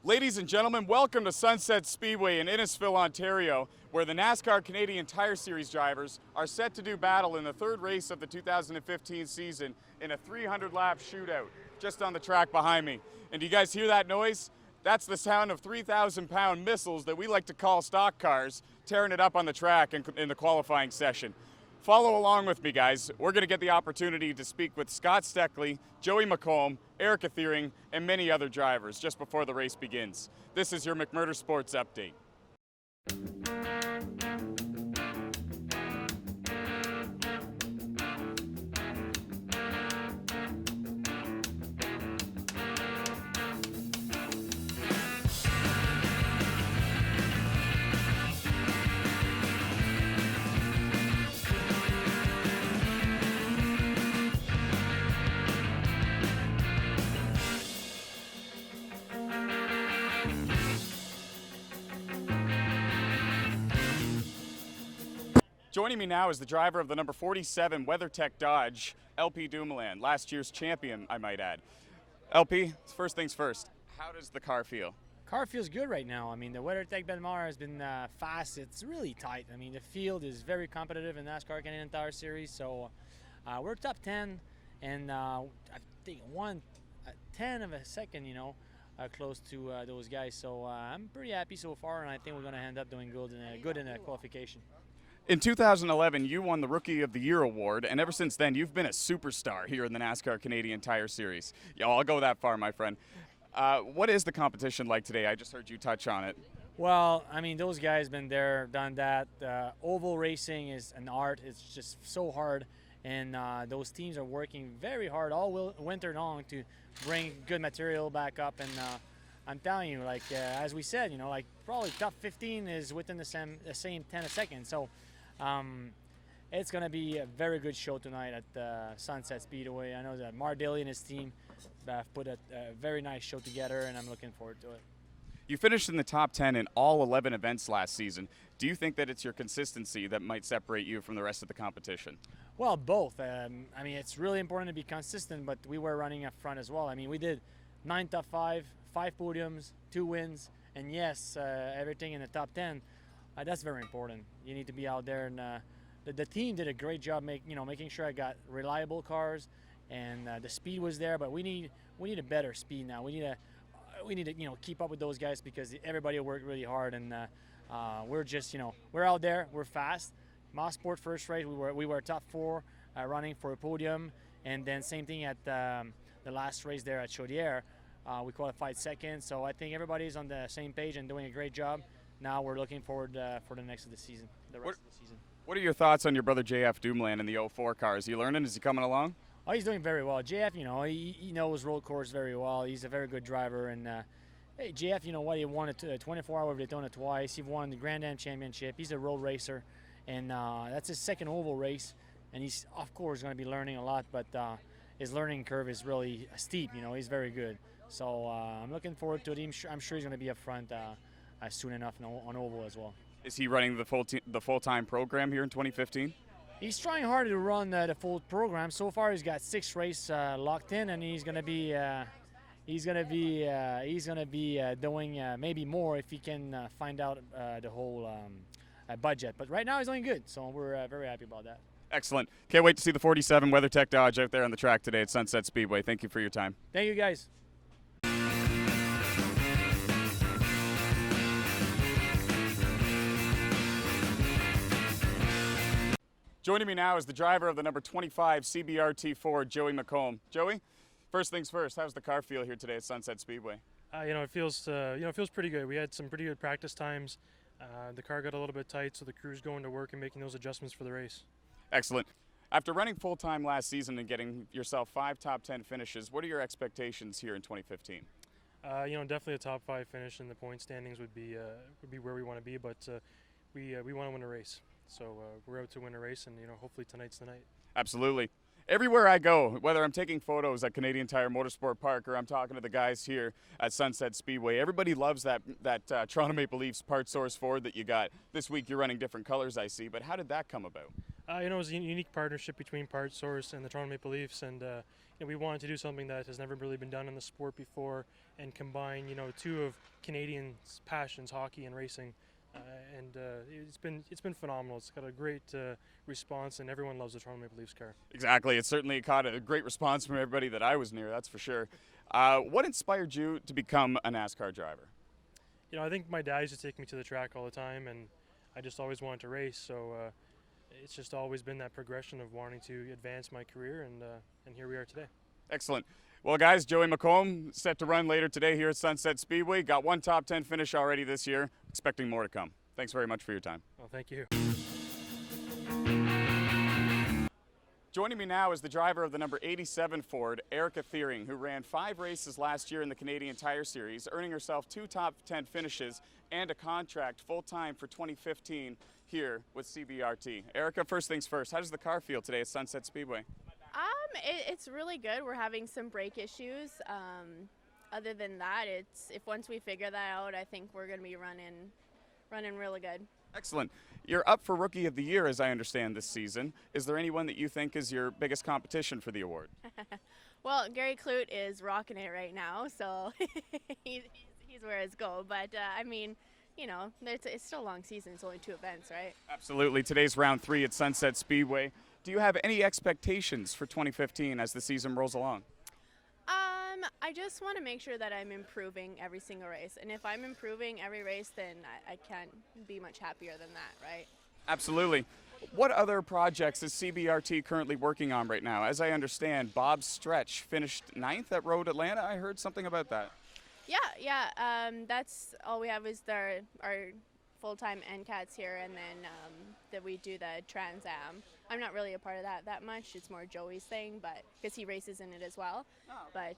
Ladies and gentlemen, welcome to Sunset Speedway in Innisfil, Ontario, where the NASCAR Canadian Tire Series drivers are set to do battle in the third race of the 2015 season in a 300-lap shootout just on the track behind me. And do you guys hear that noise? That's the sound of 3,000-pound missiles that we like to call stock cars tearing it up on the track in the qualifying session. Follow along with me, guys. We're going to get the opportunity to speak with Scott Steckley, Joey McComb, Erica Thiering, and many other drivers just before the race begins. This is your McMurder Sports Update. Joining me now is the driver of the number 47 WeatherTech Dodge, LP Dumoulin, last year's champion, I might add. LP, first things first, how does the car feel? Car feels good right now. I mean, the WeatherTech Benmar has been fast. It's really tight. I mean, the field is very competitive in NASCAR Canadian Tire Series, so we're top 10, and I think 1/10 of a second, close to those guys. So I'm pretty happy so far, and I think we're going to end up doing good in the qualification. In 2011, you won the Rookie of the Year award, and ever since then, you've been a superstar here in the NASCAR Canadian Tire Series. Yeah, I'll go that far, my friend. What is the competition like today? I just heard you touch on it. Well, I mean, those guys been there, done that. Oval racing is an art. It's just so hard, and those teams are working very hard all winter long to bring good material back up. And I'm telling you, as we said, probably top 15 is within the same 10 a second. So it's going to be a very good show tonight at Sunset Speedway. I know that Mark Daly and his team have put a very nice show together, and I'm looking forward to it. You finished in the top 10 in all 11 events last season. Do you think that it's your consistency that might separate you from the rest of the competition? Well, both. I mean, it's really important to be consistent, but we were running up front as well. I mean, we did 9 top 5, 5 podiums, 2 wins, and yes, everything in the top 10. That's very important. You need to be out there, and the team did a great job making sure I got reliable cars, and the speed was there. But we need a better speed now. We need to keep up with those guys because everybody worked really hard, and we're just we're out there. We're fast. Mosport first race we were top 4 running for a podium, and then same thing at the last race there at Chaudière. We qualified second, so I think everybody's on the same page and doing a great job. Now we're looking forward for the rest of the season. What are your thoughts on your brother JF Dumoulin in the 04 car? Is he learning? Is he coming along? Oh, he's doing very well. JF, he knows road course very well. He's a very good driver. And hey, JF, you know what? He won a 24-hour Daytona twice. He won the Grand Am Championship. He's a road racer, and that's his second oval race. And he's, of course, going to be learning a lot, but his learning curve is really steep. He's very good. So I'm looking forward to it. I'm sure he's going to be up front soon enough on oval as well. Is he running the full-time program here in 2015? He's trying hard to run the full program. So far, he's got 6 races locked in, and he's going to be doing maybe more if he can find out the whole budget. But right now, he's doing good, so we're very happy about that. Excellent. Can't wait to see the 47 WeatherTech Dodge out there on the track today at Sunset Speedway. Thank you for your time. Thank you, guys. Joining me now is the driver of the number 25 CBRT Ford, Joey McComb. Joey, first things first, how's the car feel here today at Sunset Speedway? It feels pretty good. We had some pretty good practice times. The car got a little bit tight, so the crew's going to work and making those adjustments for the race. Excellent. After running full-time last season and getting yourself 5 top 10 finishes, what are your expectations here in 2015? Definitely a top 5 finish in the point standings would be where we want to be, but we want to win a race. So we're out to win a race, and hopefully tonight's the night. Absolutely. Everywhere I go, whether I'm taking photos at Canadian Tire Motorsport Park or I'm talking to the guys here at Sunset Speedway, everybody loves that Toronto Maple Leafs part source Ford that you got. This week you're running different colors, I see, but how did that come about? You know, it was a unique partnership between Part Source and the Toronto Maple Leafs, and we wanted to do something that has never really been done in the sport before, and combine two of Canadians' passions, hockey and racing. It's been phenomenal. It's got a great response, and everyone loves the Toronto Maple Leafs car. Exactly. It certainly caught a great response from everybody that I was near, that's for sure. What inspired you to become a NASCAR driver? I think my dad used to take me to the track all the time, and I just always wanted to race. So it's just always been that progression of wanting to advance my career, and here we are today. Excellent. Well, guys, Joey McComb set to run later today here at Sunset Speedway. Got one top 10 finish already this year. Expecting more to come. Thanks very much for your time. Well, thank you. Joining me now is the driver of the number 87 Ford, Erica Thiering, who ran 5 races last year in the Canadian Tire Series, earning herself 2 top 10 finishes and a contract full-time for 2015 here with CBRT. Erica, first things first, how does the car feel today at Sunset Speedway? It's really good. We're having some brake issues. Other than that, if once we figure that out, I think we're going to be running really good. Excellent. You're up for Rookie of the Year, as I understand, this season. Is there anyone that you think is your biggest competition for the award? Well, Gary Clute is rocking it right now, so he's where it's go. But, I mean, it's still a long season. It's only 2 events, right? Absolutely. Today's round 3 at Sunset Speedway. Do you have any expectations for 2015 as the season rolls along? I just want to make sure that I'm improving every single race. And if I'm improving every race, then I can't be much happier than that, right? Absolutely. What other projects is CBRT currently working on right now? As I understand, Bob's Stretch finished 9th at Road Atlanta. I heard something about that. Yeah. That's all we have is our full-time NCATs here, and then that we do the Trans Am. I'm not really a part of that much. It's more Joey's thing, but because he races in it as well. Oh. But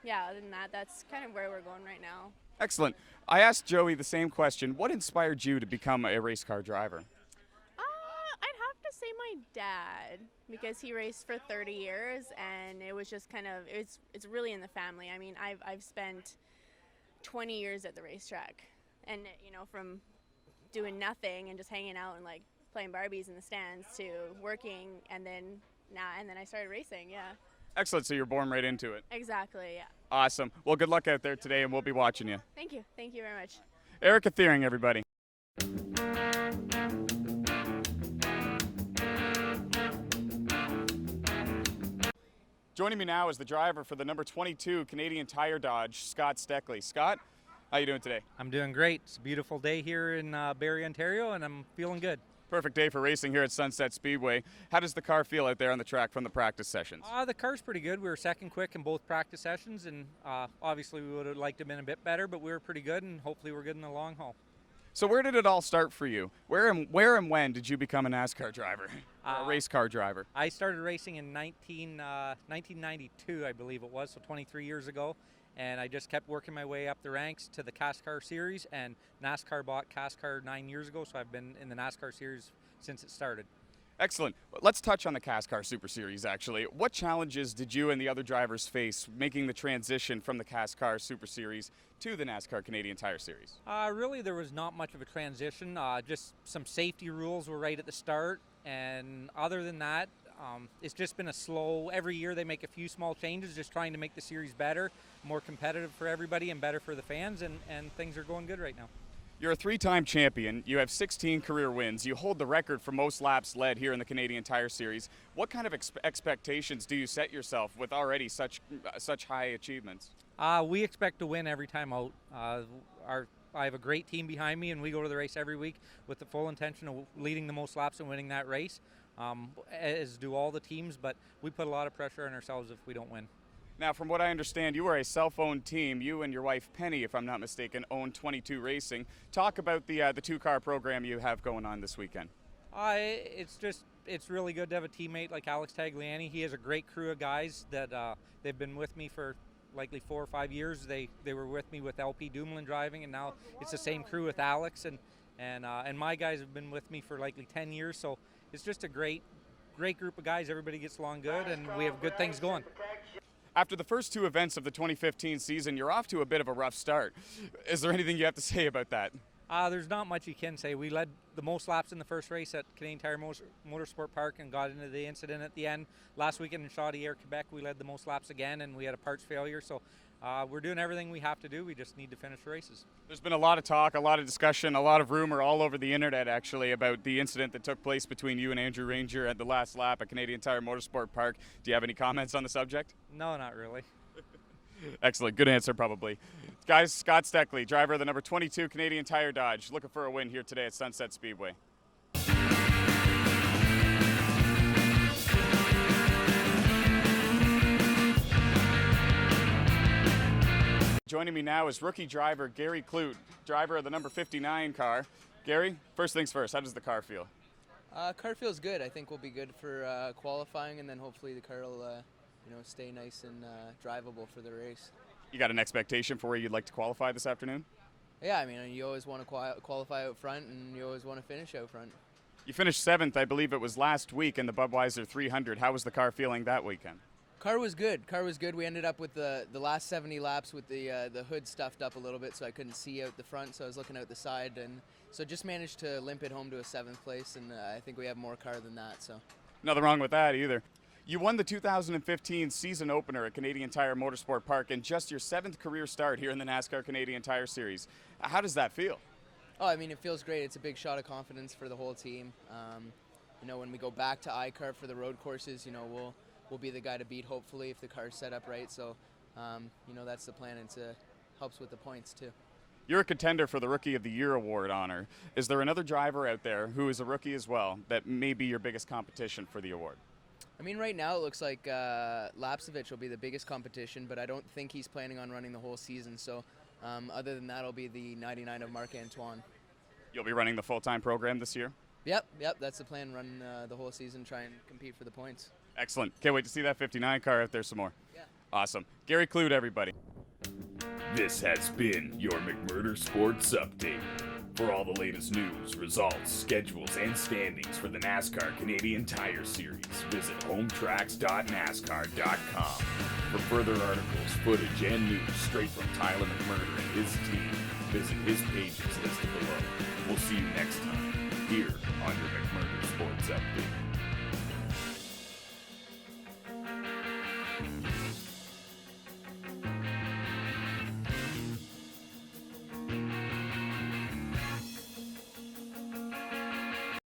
yeah, other than that, that's kind of where we're going right now. Excellent. I asked Joey the same question. What inspired you to become a race car driver? I'd have to say my dad, because he raced for 30 years, and it was just kind of it's really in the family. I mean, I've spent 20 years at the racetrack, and from doing nothing and just hanging out and like playing Barbies in the stands to working, and then I started racing. Yeah. Excellent. So you're born right into it. Exactly. Yeah. Awesome. Well, good luck out there today, and we'll be watching you. Thank you. Thank you very much. Erica Thiering, everybody. Joining me now is the driver for the number 22 Canadian Tire Dodge, Scott Steckley. Scott, how you doing today? I'm doing great. It's a beautiful day here in Barrie, Ontario, and I'm feeling good. Perfect day for racing here at Sunset Speedway. How does the car feel out there on the track from the practice sessions? The car's pretty good. We were second quick in both practice sessions, and obviously we would have liked to have been a bit better, but we were pretty good, and hopefully we're good in the long haul. So where did it all start for you? Where and when did you become a NASCAR driver, a race car driver? I started racing in 1992, I believe it was, so 23 years ago. And I just kept working my way up the ranks to the CASCAR Series, and NASCAR bought CASCAR 9 years ago, so I've been in the NASCAR Series since it started. Excellent. Let's touch on the CASCAR Super Series, actually. What challenges did you and the other drivers face making the transition from the CASCAR Super Series to the NASCAR Canadian Tire Series? Really, there was not much of a transition. Just some safety rules were right at the start, and other than that, it's just been a slow, every year they make a few small changes, just trying to make the series better, more competitive for everybody and better for the fans, and things are going good right now. You're a 3-time champion, you have 16 career wins, you hold the record for most laps led here in the Canadian Tire Series. What kind of expectations do you set yourself with already such high achievements? We expect to win every time out. I have a great team behind me, and we go to the race every week with the full intention of leading the most laps and winning that race. As do all the teams, but we put a lot of pressure on ourselves if we don't win. Now, from what I understand, you are a self-owned team. You and your wife, Penny, if I'm not mistaken, own 22 Racing. Talk about the 2-car program you have going on this weekend. It's really good to have a teammate like Alex Tagliani. He has a great crew of guys that they've been with me for likely 4 or 5 years. They were with me with LP Dumoulin driving, and now it's the same crew with Alex, and my guys have been with me for likely 10 years. So it's just a great group of guys. Everybody gets along good, and we have good things going. After the first 2 events of the 2015 season, you're off to a bit of a rough start. Is there anything you have to say about that? There's not much you can say. We led the most laps in the first race at Canadian Tire Motorsport Park and got into the incident at the end. Last weekend in Chaudière, Quebec, we led the most laps again, and we had a parts failure. So we're doing everything we have to do. We just need to finish the races. There's been a lot of talk, a lot of discussion, a lot of rumor all over the internet actually about the incident that took place between you and Andrew Ranger at the last lap at Canadian Tire Motorsport Park. Do you have any comments on the subject? No, not really. Excellent. Good answer, probably. Guys, Scott Steckley, driver of the number 22 Canadian Tire Dodge, looking for a win here today at Sunset Speedway. Joining me now is rookie driver Gary Clute, driver of the number 59 car. Gary, first things first, how does the car feel? Car feels good. I think we'll be good for qualifying, and then hopefully the car will stay nice and drivable for the race. You got an expectation for where you'd like to qualify this afternoon? Yeah, I mean, you always want to qualify out front, and you always want to finish out front. You finished 7th, I believe it was last week, in the Budweiser 300. How was the car feeling that weekend? Car was good. We ended up with the last 70 laps with the hood stuffed up a little bit, so I couldn't see out the front, so I was looking out the side, and so just managed to limp it home to a 7th place, and I think we have more car than that. So nothing wrong with that either. You won the 2015 season opener at Canadian Tire Motorsport Park and just your 7th career start here in the NASCAR Canadian Tire Series. How does that feel? Oh, I mean, it feels great. It's a big shot of confidence for the whole team. When we go back to ICAR for the road courses, we'll be the guy to beat, hopefully, if the car's set up right. So, that's the plan, and it helps with the points, too. You're a contender for the Rookie of the Year award honor. Is there another driver out there who is a rookie as well that may be your biggest competition for the award? I mean, right now it looks like Lapsevich will be the biggest competition, but I don't think he's planning on running the whole season. So other than that, it'll be the 99 of Marc-Antoine. You'll be running the full-time program this year? Yep, that's the plan, run the whole season, try and compete for the points. Excellent. Can't wait to see that 59 car out there some more. Yeah. Awesome. Gary Clute, everybody. This has been your McMurder Sports Update. For all the latest news, results, schedules, and standings for the NASCAR Canadian Tire Series, visit hometracks.nascar.com. For further articles, footage, and news straight from Tyler McMurder and his team, visit his pages listed